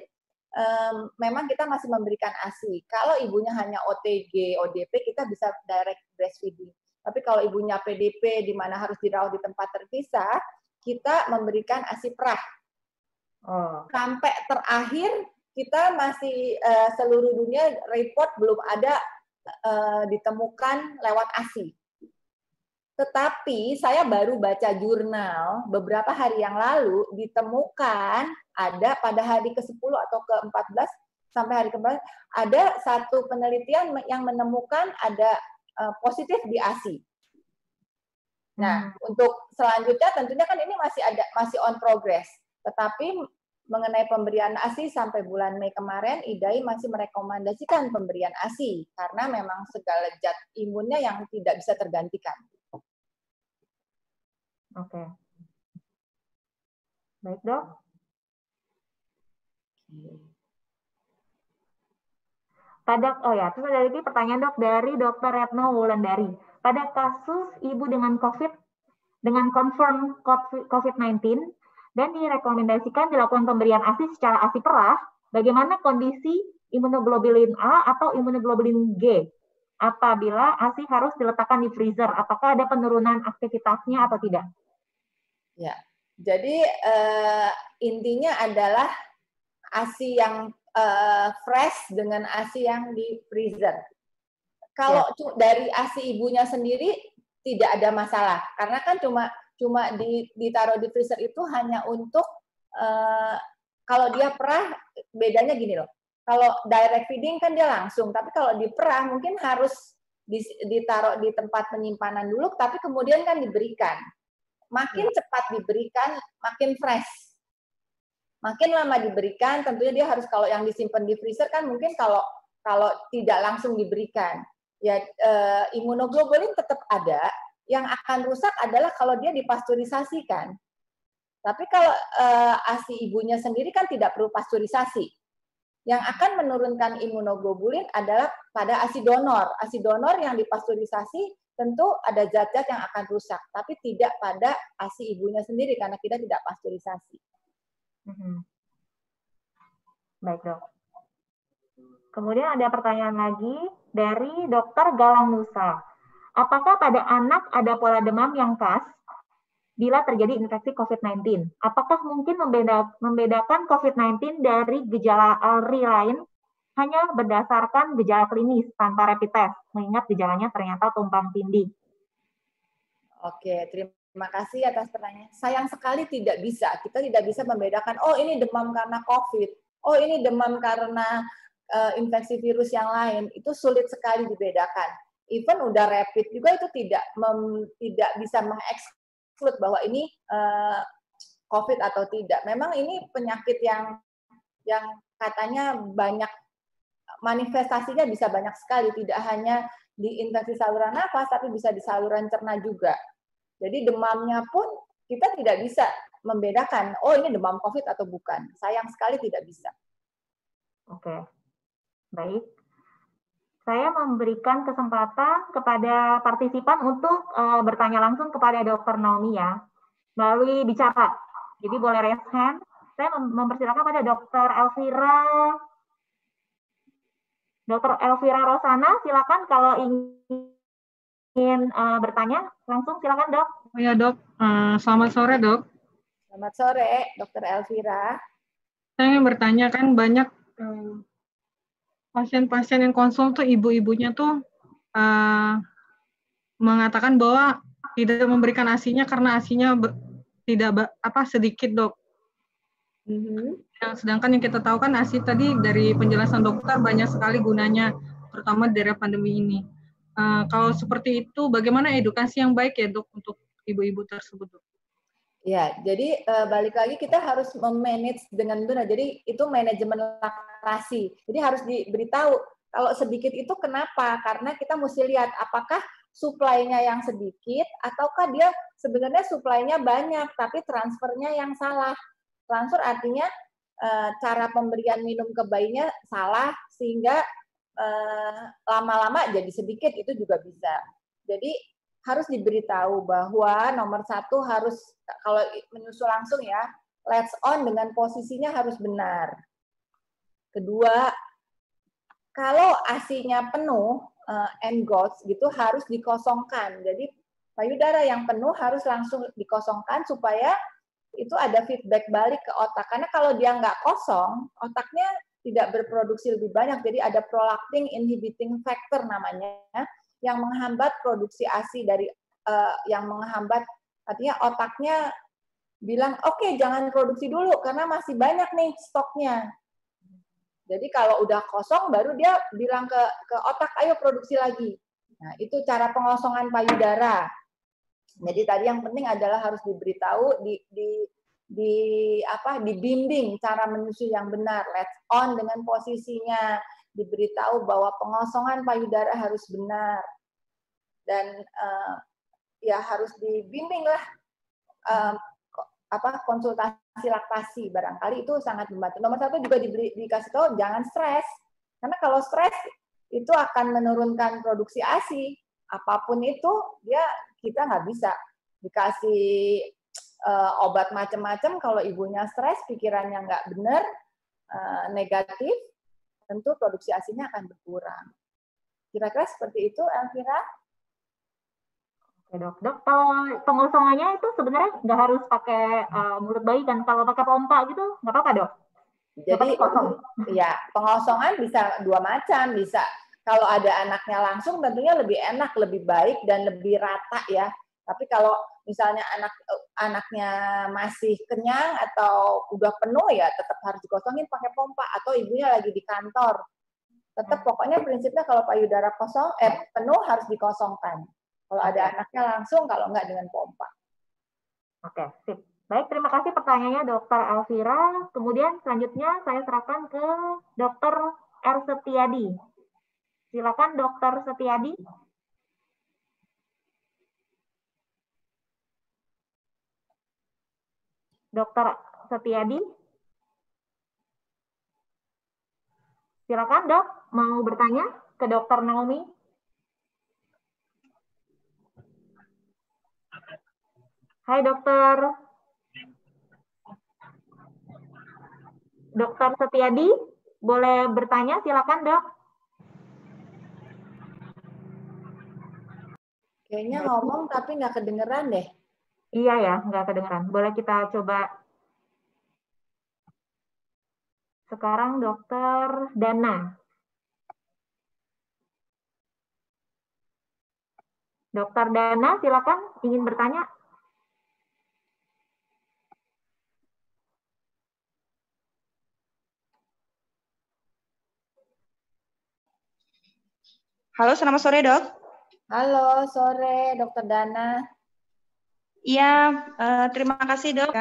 memang kita masih memberikan ASI. Kalau ibunya hanya OTG, ODP, kita bisa direct breastfeeding. Tapi kalau ibunya PDP, di mana harus dirawat di tempat terpisah, kita memberikan ASI perah. Sampai terakhir, kita masih seluruh dunia report belum ada ditemukan lewat ASI. Tetapi saya baru baca jurnal beberapa hari yang lalu ditemukan ada pada hari ke-10 atau ke-14 sampai hari ke-14 ada satu penelitian yang menemukan ada positif di ASI. Nah, untuk selanjutnya tentunya kan ini masih on progress. Tetapi mengenai pemberian ASI sampai bulan Mei kemarin, IDAI masih merekomendasikan pemberian ASI karena memang segala zat imunnya yang tidak bisa tergantikan. Oke. Baik, dok. Terus ada lagi pertanyaan dok dari Dr. Retno Wulandari. Pada kasus ibu dengan COVID, dengan confirm COVID-19, dan direkomendasikan dilakukan pemberian ASI secara ASI perah, bagaimana kondisi imunoglobulin A atau imunoglobulin G? apabila ASI harus diletakkan di freezer? Apakah ada penurunan aktivitasnya atau tidak? Ya, jadi intinya adalah ASI yang fresh dengan ASI yang di freezer. Kalau dari ASI ibunya sendiri tidak ada masalah, karena kan cuma ditaruh di freezer itu hanya untuk kalau dia perah, bedanya gini loh. Kalau direct feeding kan dia langsung, tapi kalau diperah mungkin harus ditaruh di tempat penyimpanan dulu, tapi kemudian kan diberikan. Makin cepat diberikan, makin fresh. Makin lama diberikan, tentunya dia harus, kalau yang disimpan di freezer kan mungkin kalau tidak langsung diberikan, ya imunoglobulin tetap ada. Yang akan rusak adalah kalau dia dipasteurisasikan. Tapi kalau ASI ibunya sendiri kan tidak perlu pasteurisasi. Yang akan menurunkan imunoglobulin adalah pada ASI donor. ASI donor yang dipasteurisasi tentu ada zat-zat yang akan rusak, tapi tidak pada ASI ibunya sendiri karena kita tidak pasteurisasi. Baik, Dok. Kemudian ada pertanyaan lagi dari Dr. Galang Nusa. Apakah pada anak ada pola demam yang khas bila terjadi infeksi COVID-19? Apakah mungkin membedakan COVID-19 dari gejala ALRI lain hanya berdasarkan gejala klinis tanpa rapid test, mengingat gejalanya ternyata tumpang tindih? Oke, terima kasih atas pertanyaan. Sayang sekali tidak bisa. Kita tidak bisa membedakan, oh ini demam karena COVID, oh ini demam karena infeksi virus yang lain. Itu sulit sekali dibedakan. Even udah rapid juga itu tidak bisa mengeksklud bahwa ini COVID atau tidak. Memang ini penyakit yang katanya banyak, manifestasinya bisa banyak sekali, tidak hanya di infeksi saluran nafas, tapi bisa di saluran cerna juga. Jadi demamnya pun kita tidak bisa membedakan, oh ini demam COVID atau bukan. Sayang sekali tidak bisa. Oke, baik. Saya memberikan kesempatan kepada partisipan untuk bertanya langsung kepada Dr. Naomi ya, melalui bicara. Jadi boleh raise hand. Saya mempersilakan pada Dr. Elvira Rosana, silakan kalau ingin bertanya, langsung silakan, Dok. Oh ya, Dok. Selamat sore, Dok. Selamat sore, Dr. Elvira. Saya ingin bertanya, kan banyak pasien-pasien yang konsul tuh ibu-ibunya tuh mengatakan bahwa tidak memberikan ASI-nya karena ASI-nya tidak sedikit, Dok. Sedangkan yang kita tahu kan ASI tadi dari penjelasan dokter banyak sekali gunanya, terutama dari pandemi ini. Kalau seperti itu, bagaimana edukasi yang baik ya, Dok, untuk ibu-ibu tersebut, Dok? Ya, jadi balik lagi kita harus memanage dengan benar. Jadi itu manajemen laktasi. Jadi harus diberitahu kalau sedikit itu kenapa? Karena kita mesti lihat apakah suplainya yang sedikit ataukah dia sebenarnya suplainya banyak tapi transfernya yang salah. Transfer artinya cara pemberian minum ke bayinya salah sehingga lama-lama jadi sedikit, itu juga bisa. Jadi harus diberitahu bahwa nomor satu harus, kalau menyusul langsung ya, let's on dengan posisinya harus benar. Kedua, kalau ASI-nya penuh, engulf gitu harus dikosongkan. Jadi payudara yang penuh harus langsung dikosongkan supaya itu ada feedback balik ke otak. Karena kalau dia nggak kosong, otaknya tidak berproduksi lebih banyak. Jadi ada prolactin inhibiting factor namanya, yang menghambat produksi ASI dari yang menghambat, artinya otaknya bilang oke, jangan produksi dulu karena masih banyak nih stoknya. Jadi kalau udah kosong baru dia bilang ke otak ayo produksi lagi. Nah, itu cara pengosongan payudara. Jadi tadi yang penting adalah harus diberitahu, dibimbing cara menyusui yang benar, let's on dengan posisinya, diberitahu bahwa pengosongan payudara harus benar, dan ya harus dibimbing lah konsultasi laktasi, barangkali itu sangat membantu. Nomor satu juga dikasih tahu jangan stres, karena kalau stres itu akan menurunkan produksi ASI. Apapun itu kita nggak bisa dikasih obat macam-macam, kalau ibunya stres, pikirannya nggak benar, negatif, tentu produksi ASI-nya akan berkurang. Kira-kira seperti itu, Elvira? Oke, Dok. Dok, kalau pengosongannya itu sebenarnya nggak harus pakai mulut bayi kan? Kalau pakai pompa gitu, nggak apa-apa, Dok? Jadi, ya, pengosongan bisa dua macam. Bisa kalau ada anaknya langsung tentunya lebih enak, lebih baik, dan lebih rata ya. Tapi kalau misalnya anaknya masih kenyang atau udah penuh ya tetap harus dikosongin pakai pompa, atau ibunya lagi di kantor. Tetap pokoknya prinsipnya kalau payudara penuh harus dikosongkan. Kalau ada anaknya langsung, kalau enggak dengan pompa. Oke, sip. Baik, terima kasih pertanyaannya Dr. Elvira. Kemudian selanjutnya saya serahkan ke Dr. R. Setiadi. Silakan Dr. Setiadi. Dr. Setiadi. Silakan, Dok. Mau bertanya ke Dr. Naomi? Hai, Dokter. Dr. Setiadi, boleh bertanya? Silakan, Dok. Kayaknya ngomong tapi nggak kedengeran deh. Iya ya, nggak kedengeran. Boleh kita coba. Sekarang Dokter Dana. Dokter Dana, silakan ingin bertanya. Halo, selamat sore, Dok. Halo, sore, Dokter Dana. Iya, terima kasih, Dok.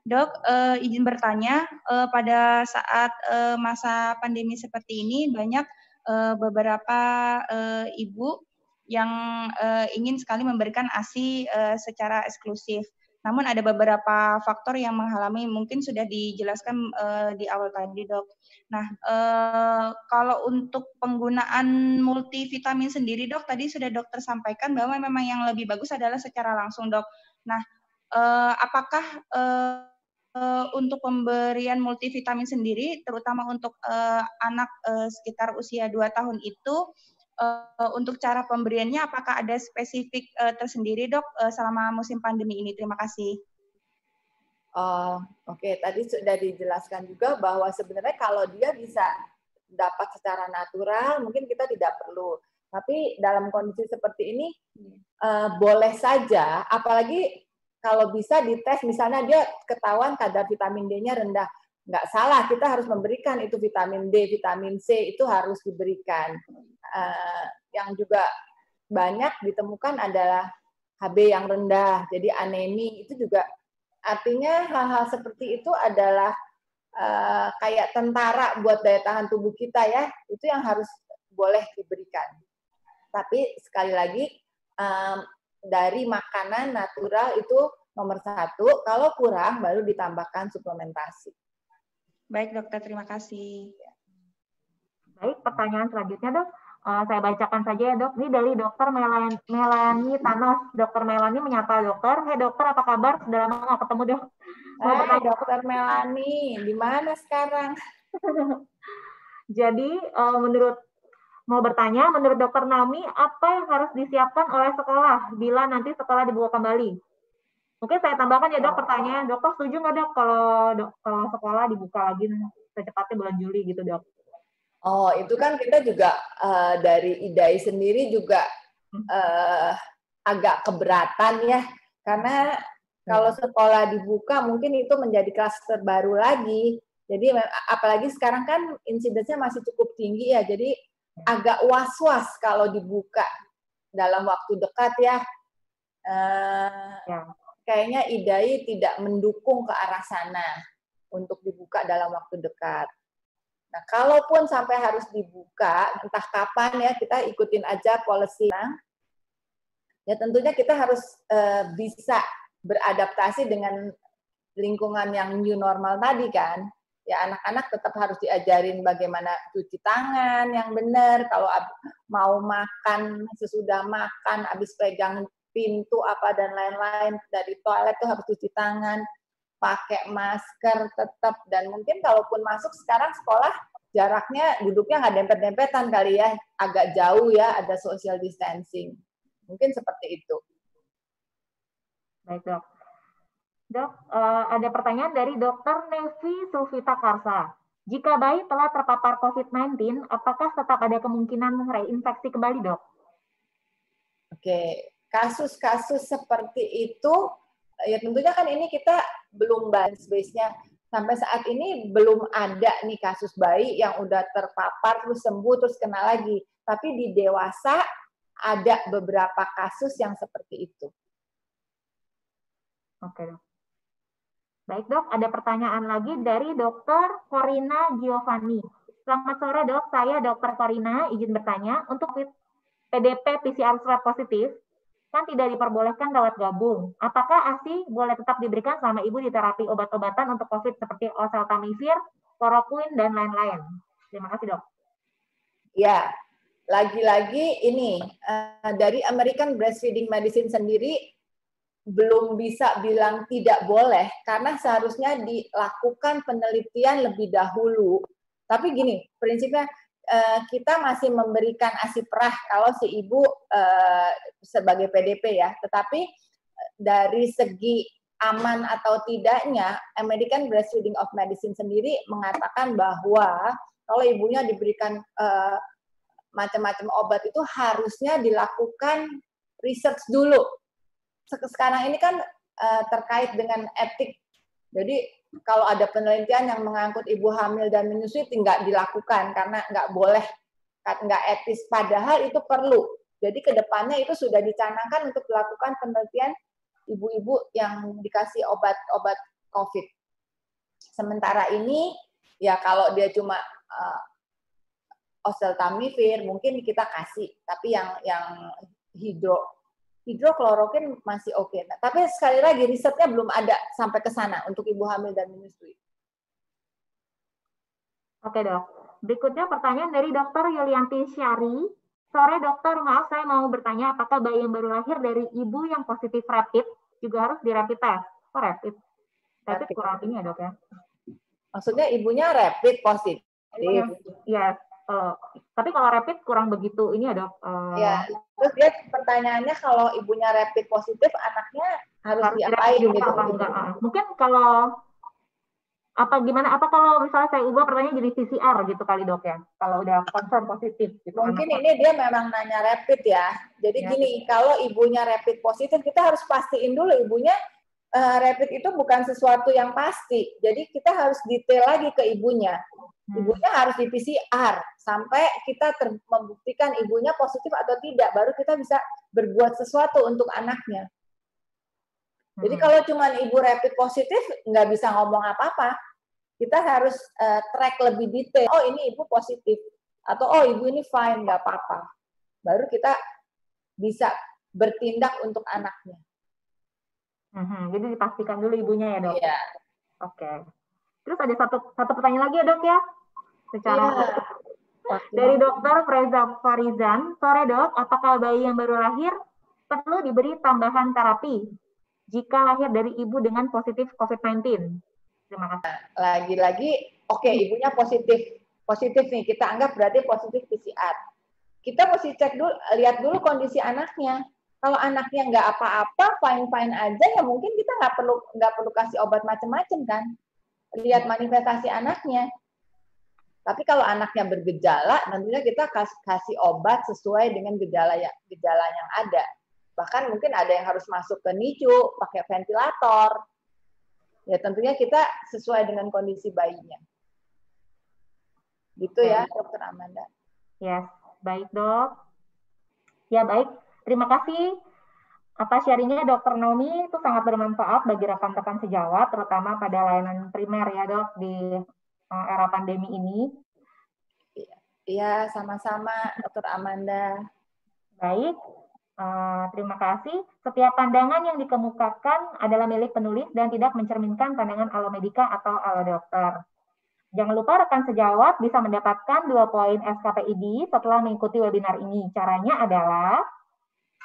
Dok, izin bertanya, pada saat masa pandemi seperti ini, banyak beberapa ibu yang ingin sekali memberikan ASI secara eksklusif. Namun ada beberapa faktor yang menghalangi, mungkin sudah dijelaskan di awal tadi, Dok. Nah, kalau untuk penggunaan multivitamin sendiri, Dok, tadi sudah dokter sampaikan bahwa memang yang lebih bagus adalah secara langsung, Dok. Nah, apakah untuk pemberian multivitamin sendiri, terutama untuk anak sekitar usia 2 tahun itu, untuk cara pemberiannya apakah ada spesifik tersendiri, Dok, selama musim pandemi ini? Terima kasih. Oke, tadi sudah dijelaskan juga bahwa sebenarnya kalau dia bisa dapat secara natural, mungkin kita tidak perlu. Tapi dalam kondisi seperti ini, boleh saja, apalagi kalau bisa dites, misalnya dia ketahuan kadar vitamin D-nya rendah. Nggak salah, kita harus memberikan itu vitamin D, vitamin C, itu harus diberikan. Yang juga banyak ditemukan adalah HB yang rendah, jadi anemi, itu juga artinya hal-hal seperti itu adalah kayak tentara buat daya tahan tubuh kita ya, itu yang harus boleh diberikan. Tapi sekali lagi, dari makanan natural itu nomor 1, kalau kurang baru ditambahkan suplementasi. Baik, Dokter, terima kasih. Baik, pertanyaan selanjutnya, Dok. Saya bacakan saja ya, Dok. Ini dari Dokter Melani Thanos. Dokter Melani menyapa Dokter. Hai Dokter, apa kabar? Sudah lama nggak ketemu, Dok. Hai Dokter Melani, di mana sekarang? Jadi, mau bertanya, menurut Dokter Naomi, apa yang harus disiapkan oleh sekolah bila nanti sekolah dibuka kembali? Mungkin saya tambahkan ya, Dok, pertanyaan. Dokter setuju nggak, Dok, kalau sekolah dibuka lagi secepatnya bulan Juli gitu, Dok? Oh, itu kan kita juga dari IDAI sendiri juga agak keberatan ya, karena kalau sekolah dibuka mungkin itu menjadi klaster baru lagi. Jadi apalagi sekarang kan insidensnya masih cukup tinggi ya, jadi agak was-was kalau dibuka dalam waktu dekat ya. Kayaknya IDAI tidak mendukung ke arah sana untuk dibuka dalam waktu dekat. Nah, kalaupun sampai harus dibuka, entah kapan ya, kita ikutin aja policy. Ya tentunya kita harus bisa beradaptasi dengan lingkungan yang new normal tadi kan. Ya anak-anak tetap harus diajarin bagaimana cuci tangan yang benar, kalau mau makan, sesudah makan, habis pegang pintu apa dan lain-lain, dari toilet tuh harus cuci tangan, pakai masker tetap, dan mungkin kalaupun masuk sekarang sekolah jaraknya duduknya nggak dempet-dempetan kali ya, agak jauh ya, ada social distancing. Mungkin seperti itu. Baik, Dok. Dok, ada pertanyaan dari Dr. Nevi Sulfita Karsa. Jika bayi telah terpapar COVID-19, apakah tetap ada kemungkinan reinfeksi kembali, Dok? Oke, kasus-kasus seperti itu, ya tentunya kan ini kita belum base-nya. Sampai saat ini belum ada nih kasus bayi yang udah terpapar, terus sembuh, terus kena lagi. Tapi di dewasa ada beberapa kasus yang seperti itu. Oke, Dok. Baik, Dok, ada pertanyaan lagi dari Dr. Corina Giovanni. Selamat sore, Dok. Saya Dr. Corina, izin bertanya, untuk PDP PCR swab positif, kan tidak diperbolehkan rawat gabung. Apakah ASI boleh tetap diberikan selama ibu di terapi obat-obatan untuk COVID seperti oseltamivir, chloroquine, dan lain-lain? Terima kasih, Dok. Ya, lagi-lagi ini, dari American Breastfeeding Medicine sendiri, belum bisa bilang tidak boleh, karena seharusnya dilakukan penelitian lebih dahulu. Tapi gini, prinsipnya kita masih memberikan ASI perah kalau si ibu sebagai PDP ya. Tetapi dari segi aman atau tidaknya, American Breastfeeding of Medicine sendiri mengatakan bahwa kalau ibunya diberikan macam-macam obat itu harusnya dilakukan research dulu. Sekarang ini kan terkait dengan etik. Jadi kalau ada penelitian yang mengangkut ibu hamil dan menyusui tidak dilakukan karena nggak boleh, nggak etis. Padahal itu perlu. Jadi kedepannya itu sudah dicanangkan untuk dilakukan penelitian ibu-ibu yang dikasih obat-obat COVID. Sementara ini ya kalau dia cuma oseltamivir mungkin kita kasih, tapi yang hidrokloroquine masih oke. Nah, tapi sekali lagi risetnya belum ada sampai ke sana untuk ibu hamil dan menyusui. Oke, Dok. Berikutnya pertanyaan dari Dr. Yulianti Syari. Sore, Dokter. Maaf, saya mau bertanya apakah bayi yang baru lahir dari ibu yang positif rapid juga harus di rapid test? Oh, rapid. Rapid kurang artinya, Dok, ya? Maksudnya ibunya rapid positif? Iya. Tapi kalau rapid kurang begitu ini ya, Dok. Ya, terus dia pertanyaannya kalau ibunya rapid positif, anaknya harus diapain gitu? Mungkin kalau gimana? Apa kalau misalnya saya ubah pertanyaan jadi PCR gitu kali, Dok, ya? Kalau udah confirm positif gitu. Mungkin ini dia memang nanya rapid ya. Jadi ya, gini, kalau ibunya rapid positif, kita harus pastiin dulu ibunya rapid itu bukan sesuatu yang pasti. Jadi kita harus detail lagi ke ibunya. Ibunya harus di PCR sampai kita membuktikan ibunya positif atau tidak, baru kita bisa berbuat sesuatu untuk anaknya. Jadi kalau cuma ibu rapid positif nggak bisa ngomong apa-apa, kita harus track lebih detail. Oh ini ibu positif atau oh ibu ini fine nggak apa-apa, baru kita bisa bertindak untuk anaknya. Jadi dipastikan dulu ibunya ya, Dok. Iya. Oke. Terus ada satu pertanyaan lagi ya, Dok, ya? Secara dari Dr. Freza Farizan. Sore, Dok, apakah bayi yang baru lahir perlu diberi tambahan terapi jika lahir dari ibu dengan positif COVID-19? Terima kasih. Lagi-lagi, oke, ibunya positif nih, kita anggap berarti positif PCR. Kita mesti cek dulu, lihat dulu kondisi anaknya. Kalau anaknya nggak apa-apa, fine-fine aja, ya mungkin kita nggak perlu kasih obat macam-macam kan. Lihat manifestasi anaknya. Tapi kalau anaknya bergejala, tentunya kita kasih obat sesuai dengan gejala yang ada. Bahkan mungkin ada yang harus masuk ke NICU, pakai ventilator. Ya tentunya kita sesuai dengan kondisi bayinya. Gitu ya, Dokter Amanda. Ya, baik, Dok. Ya, baik. Terima kasih atas sharingnya Dokter Naomi, itu sangat bermanfaat bagi rekan-rekan sejawat, terutama pada layanan primer ya, Dok, di era pandemi ini. Iya, sama-sama Dokter Amanda. Baik, terima kasih. Setiap pandangan yang dikemukakan adalah milik penulis dan tidak mencerminkan pandangan Alomedica atau Alodokter. Jangan lupa rekan sejawat bisa mendapatkan 2 poin SKPID setelah mengikuti webinar ini. Caranya adalah,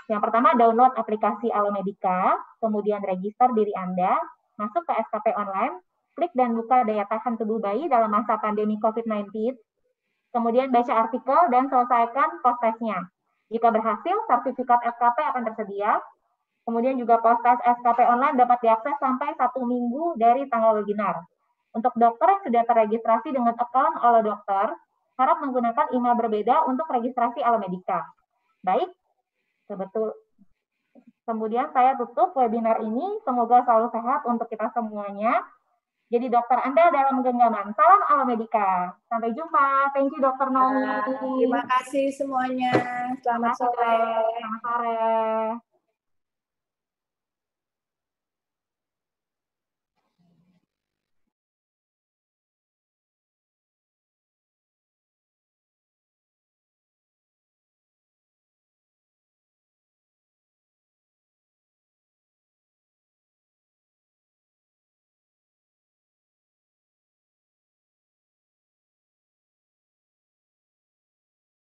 yang pertama download aplikasi Alomedica, kemudian register diri Anda, masuk ke SKP online, klik dan buka daya tahan tubuh bayi dalam masa pandemi COVID-19, Kemudian baca artikel dan selesaikan post-testnya. Jika berhasil, sertifikat SKP akan tersedia. Kemudian juga post-test SKP online dapat diakses sampai 1 minggu dari tanggal webinar. Untuk dokter yang sudah terregistrasi dengan account Alo Dokter, harap menggunakan email berbeda untuk registrasi Alomedica. Baik, kemudian saya tutup webinar ini. Semoga selalu sehat untuk kita semuanya. Jadi dokter Anda dalam genggaman. Salam Alomedica. Sampai jumpa. Thank you Dr. Naomi. Terima kasih semuanya. Selamat sore. Selamat sore.